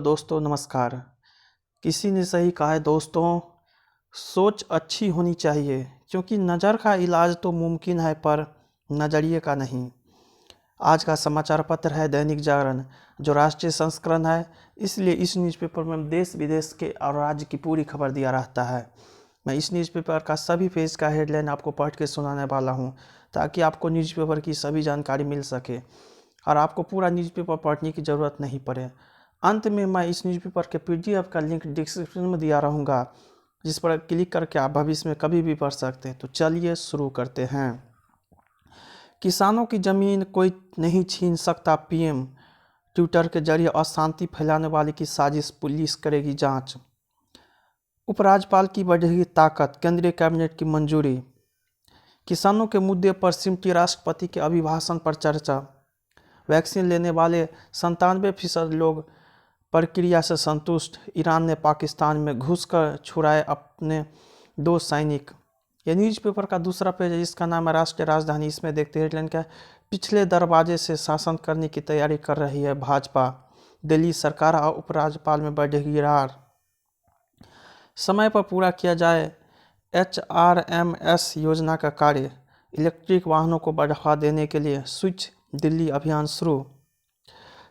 दोस्तों नमस्कार। किसी ने सही कहा है दोस्तों, सोच अच्छी होनी चाहिए क्योंकि नज़र का इलाज तो मुमकिन है पर नज़रिए का नहीं। आज का समाचार पत्र है दैनिक जागरण, जो राष्ट्रीय संस्करण है, इसलिए इस न्यूज़पेपर में देश विदेश के और राज्य की पूरी खबर दिया रहता है। मैं इस न्यूज़पेपर का सभी पेज का हेडलाइन आपको पढ़ के सुनाने वाला हूं, ताकि आपको न्यूज़पेपर की सभी जानकारी मिल सके और आपको पूरा न्यूज़पेपर पढ़ने की ज़रूरत नहीं पड़े। अंत में मैं इस न्यूज़पेपर के पीडीएफ का लिंक डिस्क्रिप्शन में दिया रहूँगा, जिस पर क्लिक करके आप भविष्य में कभी भी पढ़ सकते हैं। तो चलिए शुरू करते हैं। किसानों की ज़मीन कोई नहीं छीन सकता, पीएम। ट्विटर के जरिए अशांति फैलाने वाले की साजिश, पुलिस करेगी जांच। उपराज्यपाल की बढ़ेगी ताकत, केंद्रीय कैबिनेट की मंजूरी। किसानों के मुद्दे पर सिमटी राष्ट्रपति के अभिभाषण पर चर्चा। वैक्सीन लेने वाले 97% लोग प्रक्रिया से संतुष्ट। ईरान ने पाकिस्तान में घुसकर छुड़ाए अपने 2 सैनिक। यह न्यूज़पेपर का दूसरा पेज है, जिसका नाम है राष्ट्रीय राजधानी। इसमें देखते हैं हेडलाइन क्या है, पिछले दरवाजे से शासन करने की तैयारी कर रही है भाजपा। दिल्ली सरकार और उपराज्यपाल में बढ़ेगी रार। समय पर पूरा किया जाए HRMS योजना का कार्य। इलेक्ट्रिक वाहनों को बढ़ावा देने के लिए स्विच दिल्ली अभियान शुरू।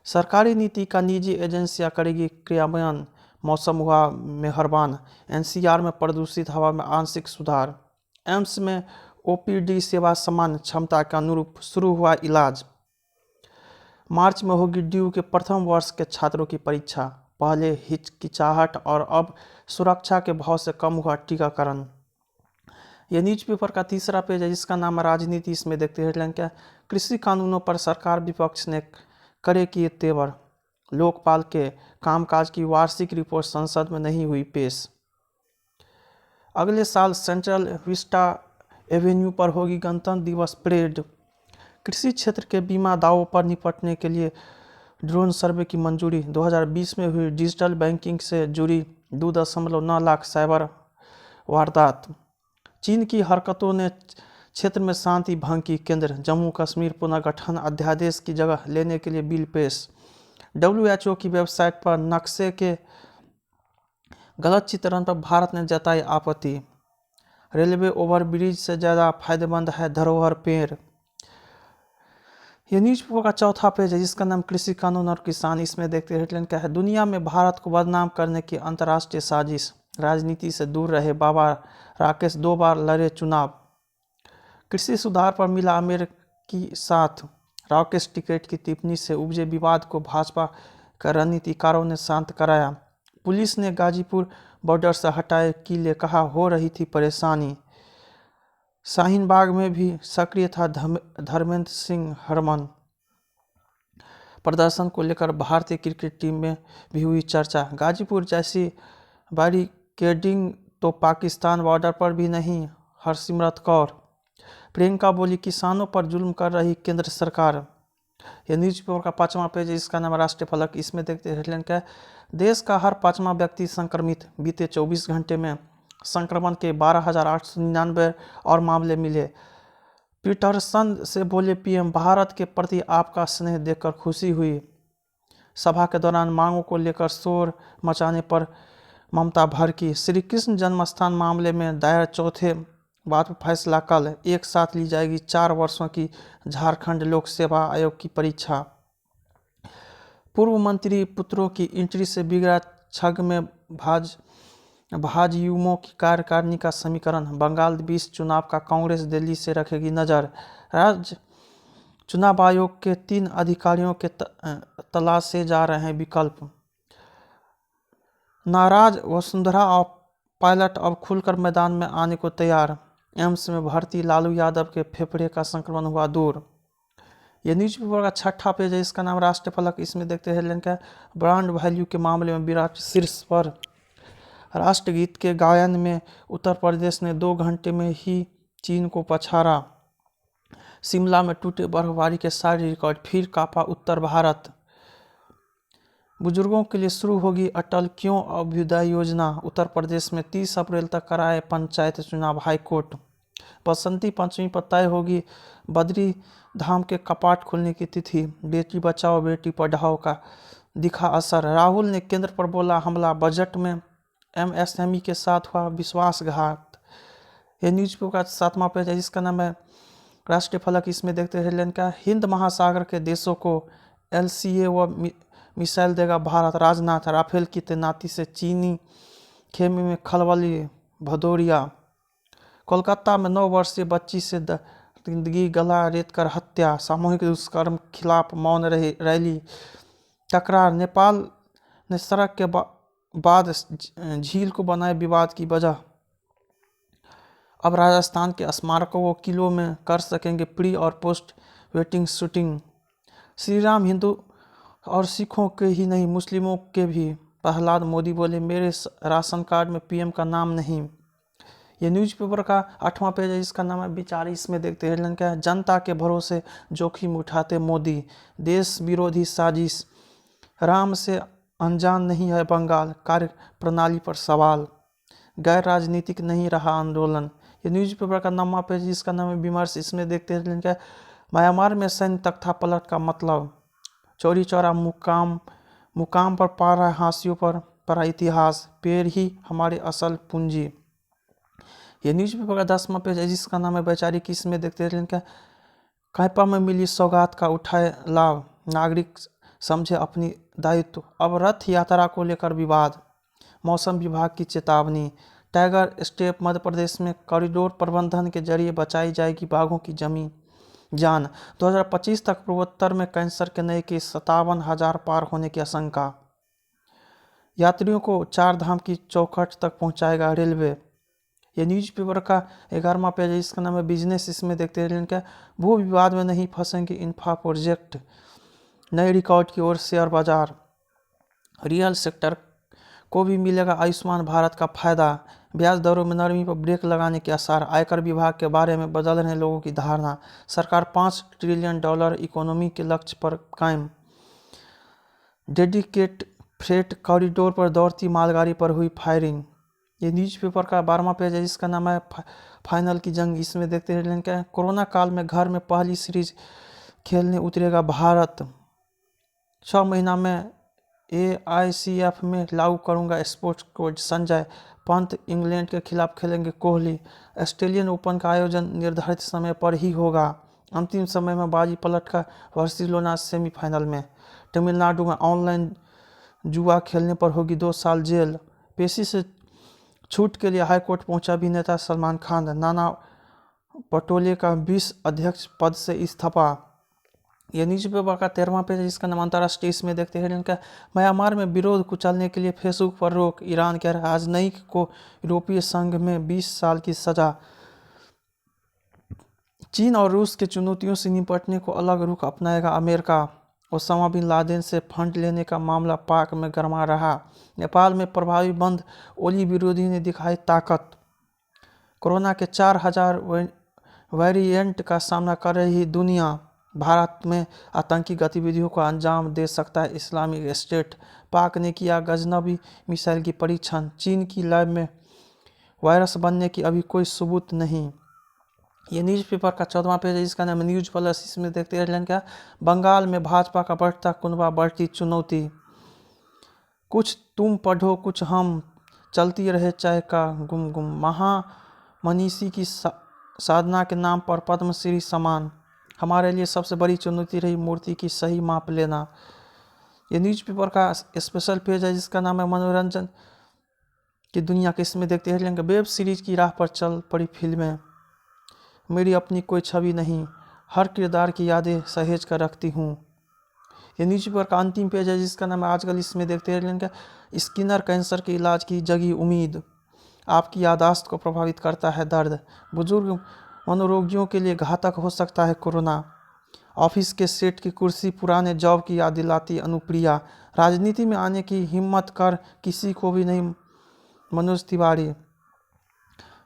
सरकारी नीति का निजी एजेंसियां करेगी क्रियान्वयन। मौसम हुआ मेहरबान। NCR में प्रदूषित हवा में आंशिक सुधार। एम्स में OPD सेवा समान क्षमता के अनुरूप शुरू हुआ इलाज। मार्च में होगी DU के प्रथम वर्ष के छात्रों की परीक्षा। पहले हिचकिचाहट और अब सुरक्षा के भाव से कम हुआ टीकाकरण। यह न्यूज़पेपर का तीसरा पेज है, जिसका नाम है राजनीति। इसमें देखते हैं हेडलाइन क्या, कृषि कानूनों पर सरकार विपक्ष ने करे किए तेवर। लोकपाल के कामकाज की वार्षिक रिपोर्ट संसद में नहीं हुई पेश। अगले साल सेंट्रल विस्टा एवेन्यू पर होगी गणतंत्र दिवस परेड। कृषि क्षेत्र के बीमा दावों पर निपटने के लिए ड्रोन सर्वे की मंजूरी। 2020 में हुई डिजिटल बैंकिंग से जुड़ी 2.9 लाख साइबर वारदात। चीन की हरकतों ने क्षेत्र में शांति भंग की। केंद्र जम्मू कश्मीर पुनर्गठन अध्यादेश की जगह लेने के लिए बिल पेश। WHO की वेबसाइट पर नक्शे के गलत चित्रण पर भारत ने जताई आपत्ति। रेलवे ओवरब्रिज से ज़्यादा फायदेमंद है धरोहर पेड़। यह न्यूज़पेपर का चौथा पेज है, जिसका नाम कृषि कानून और किसान। इसमें देखते हैं हेडलाइन क्या है, दुनिया में भारत को बदनाम करने की अंतर्राष्ट्रीय साजिश। राजनीति से दूर रहे बाबा राकेश 2 बार लड़े चुनाव। कृषि सुधार पर मिला अमेरिकी साथ। राकेश टिकैत की टिप्पणी से उपजे विवाद को भाजपा के रणनीतिकारों ने शांत कराया। पुलिस ने गाजीपुर बॉर्डर से हटाए किले, कहा हो रही थी परेशानी। शाहीन बाग में भी सक्रिय था धर्मेंद्र सिंह हरमन। प्रदर्शन को लेकर भारतीय क्रिकेट टीम में भी हुई चर्चा। गाजीपुर जैसी बैरिकेडिंग तो पाकिस्तान बॉर्डर पर भी नहीं। हरसिमरत कौर। प्रियंका बोली, किसानों पर जुल्म कर रही केंद्र सरकार। यह न्यूज़पेपर का 5वां पेज है, जिसका नाम राष्ट्रीय फलक। इसमें देखते हैं हेडलाइन क्या है, देश का हर 5वां व्यक्ति संक्रमित। बीते 24 घंटे में संक्रमण के 12,899 और मामले मिले। पीटरसन से बोले पीएम, भारत के प्रति आपका स्नेह देखकर खुशी हुई। सभा के दौरान मांगों को लेकर शोर मचाने पर ममता भड़की। श्री कृष्ण जन्मस्थान मामले में दायर चौथे बात पर फैसला कल। एक साथ ली जाएगी 4 वर्षों की झारखंड लोक सेवा आयोग की परीक्षा। पूर्व मंत्री पुत्रों की एंट्री से बिगड़ा छग में भाजयुमो की कार्यकारिणी का समीकरण। बंगाल 20 चुनाव का कांग्रेस दिल्ली से रखेगी नजर। राज्य चुनाव आयोग के 3 अधिकारियों के तलाशे जा रहे हैं विकल्प। नाराज वसुंधरा और पायलट अब खुलकर मैदान में आने को तैयार। एम्स में भर्ती लालू यादव के फेफड़े का संक्रमण हुआ दूर। यह न्यूज़पेपर का 6ठा पेज है, इसका नाम राष्ट्रीय फलक। इसमें देखते हैं हेडलाइन क्या, ब्रांड वैल्यू के मामले में विराट शीर्ष पर। राष्ट्रगीत के गायन में उत्तर प्रदेश ने 2 घंटे में ही चीन को पछाड़ा। शिमला में टूटे बर्फबारी के सारे रिकॉर्ड, फिर कांपा उत्तर भारत। बुजुर्गों के लिए शुरू होगी अटल क्यों अभ्युदय योजना। उत्तर प्रदेश में 30 अप्रैल तक कराए पंचायत चुनाव, हाईकोर्ट। बसंती पंचमी पर तय होगी बद्री धाम के कपाट खुलने की तिथि। बेटी बचाओ बेटी पढ़ाओ का दिखा असर। राहुल ने केंद्र पर बोला हमला, बजट में एमएसएमई के साथ हुआ विश्वासघात। ये न्यूज़पेपर का 7वां पेज है जिसका नाम है राष्ट्रीय फलक। इसमें देखते हैं हेडलाइन का, हिंद महासागर के देशों को एलसीए व मिसाइल देगा भारत। राजनाथ, राफेल की तैनाती से चीनी खेमे में खलबली। भदौरिया, कोलकाता में 9 वर्षीय बच्ची से जिंदगी गला रेतकर हत्या। सामूहिक दुष्कर्म खिलाफ मौन रैली। तकरार, नेपाल ने सड़क के बाद झील को बनाए विवाद की वजह। अब राजस्थान के स्मारकों को किलों में कर सकेंगे प्री और post wedding shooting. Shri Ram Hindu और सिखों के ही नहीं मुस्लिमों के भी। प्रहलाद मोदी बोले मेरे राशन कार्ड में पीएम का नाम नहीं। ये न्यूज़पेपर का 8वां पेज है जिसका नाम है विचार। इसमें देखते हैं हेडलाइन क्या है, जनता के भरोसे जोखिम उठाते मोदी, देश विरोधी साजिश। राम से अनजान नहीं है बंगाल, कार्य प्रणाली पर सवाल। गैर राजनीतिक नहीं रहा आंदोलन। ये न्यूज़पेपर का 9वां पेज जिसका नाम है विमर्श। इसमें देखते हैं क्या, म्यांमार में सैन्य तख्ता पलट का मतलब। चौरी चौरा मुकाम पर पा रहा है हाशियों पर पड़ा इतिहास। पेड़ ही हमारे असल पूंजी। ये न्यूज़पेपर का 10वां पेज है जिसका नाम है वैचारिक। इसमें देखते हैं क्या, कैपा में मिली सौगात का उठाए लाभ, नागरिक समझे अपनी दायित्व। अब रथ यात्रा को लेकर विवाद, मौसम विभाग की चेतावनी। टाइगर स्टेप मध्य प्रदेश में कॉरिडोर प्रबंधन के जरिए बचाई जाएगी बाघों की जान। 2025 तक पूर्वोत्तर में कैंसर के नए केस 57,000 पार होने की आशंका। यात्रियों को 4 धाम की चौखट तक पहुंचाएगा रेलवे। ये न्यूज़पेपर का 11वां पेज है इसका नाम है बिजनेस। इसमें देखते हैं क्या, भू विवाद में नहीं फंसेंगे इंफ्रा प्रोजेक्ट। नए रिकॉर्ड की ओर शेयर बाजार। रियल सेक्टर को भी मिलेगा आयुष्मान भारत का फायदा। ब्याज दरों में नरमी पर ब्रेक लगाने के आसार। आयकर विभाग के बारे में बदल रहे लोगों की धारणा। सरकार $5 ट्रिलियन इकोनॉमी के लक्ष्य पर कायम। डेडिकेट फ्रेट कॉरिडोर पर दौड़ती मालगाड़ी पर हुई फायरिंग। ये न्यूज़पेपर का 12वां पेज है जिसका नाम है फाइनल की जंग। इसमें देखते हैं क्या है, कोरोना काल में घर में पहली सीरीज खेलने उतरेगा भारत। 6 महीना में AICF में लागू करूंगा sports code. Sanjay Pant, England के खिलाफ खेलेंगे कोहली। ऑस्ट्रेलियन ओपन का आयोजन निर्धारित समय पर ही होगा। अंतिम समय में बाजी पलट कर बार्सिलोना सेमीफाइनल में। तमिलनाडु में ऑनलाइन जुआ खेलने पर होगी 2 साल जेल। पेशी से छूट के लिए हाईकोर्ट पहुंचा अभिनेता सलमान खान। नाना पटोले का 20 अध्यक्ष पद से इस्तीफा। यह न्यूज़पेपर का 13वां पेज जिसका नाम अंतर्राष्ट्रीय। इसमें देखते हैं इनका, म्यांमार में विरोध कुचलने के लिए फेसबुक पर रोक। ईरान के राजनयिक को यूरोपीय संघ में 20 साल की सजा। चीन और रूस की चुनौतियों से निपटने को अलग रुख अपनाएगा अमेरिका। ओसामा बिन लादेन से फंड लेने का मामला पाक में गरमा रहा। नेपाल में प्रभावी बंद, ओली विरोधी ने दिखाई ताकत। कोरोना के 4,000 वेरिएंट का सामना कर रही दुनिया। भारत में आतंकी गतिविधियों को अंजाम दे सकता है इस्लामिक स्टेट। पाक ने किया गजनबी मिसाइल की परीक्षण। चीन की लैब में वायरस बनने की अभी कोई सबूत नहीं। ये न्यूज़पेपर का 14वां पेज है जिसका नाम है न्यूज़ प्लस। इसमें देखते हैं हेडलाइन क्या, बंगाल में भाजपा का बढ़ता कुनबा, बढ़ती चुनौती। कुछ तुम पढ़ो कुछ हम, चलती रहे चाय का गुम। महामनीषी की साधना के नाम पर पद्मश्री सम्मान। हमारे लिए सबसे बड़ी चुनौती रही मूर्ति की सही माप लेना। ये न्यूज़पेपर का स्पेशल पेज है जिसका नाम है मनोरंजन की दुनिया के। इसमें देखते हैं वेब सीरीज की राह पर चल पड़ी फिल्में। मेरी अपनी कोई छवि नहीं, हर किरदार की यादें सहेज कर रखती हूँ। ये न्यूज़पेपर का अंतिम पेज है जिसका नाम है आजकल। इसमें देखते हैं स्किनर, कैंसर के इलाज की जगी उम्मीद। आपकी याददाश्त को प्रभावित करता है दर्द। बुजुर्ग मनोरोगियों के लिए घातक हो सकता है कोरोना। ऑफिस के सेट की कुर्सी पुराने जॉब की याद दिलाती अनुप्रिया। राजनीति में आने की हिम्मत कर किसी को भी नहीं, मनोज तिवारी।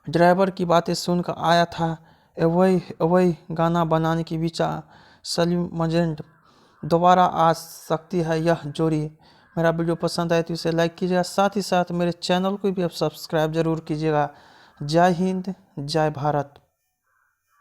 ड्राइवर की बातें सुनकर आया था अवै गाना बनाने की विचार, सलीम मजेंट। दोबारा आ सकती है यह जोड़ी। मेरा वीडियो पसंद आए तो इसे लाइक कीजिएगा, साथ ही साथ मेरे चैनल को भी आप सब्सक्राइब जरूर कीजिएगा। जय हिंद, जय भारत।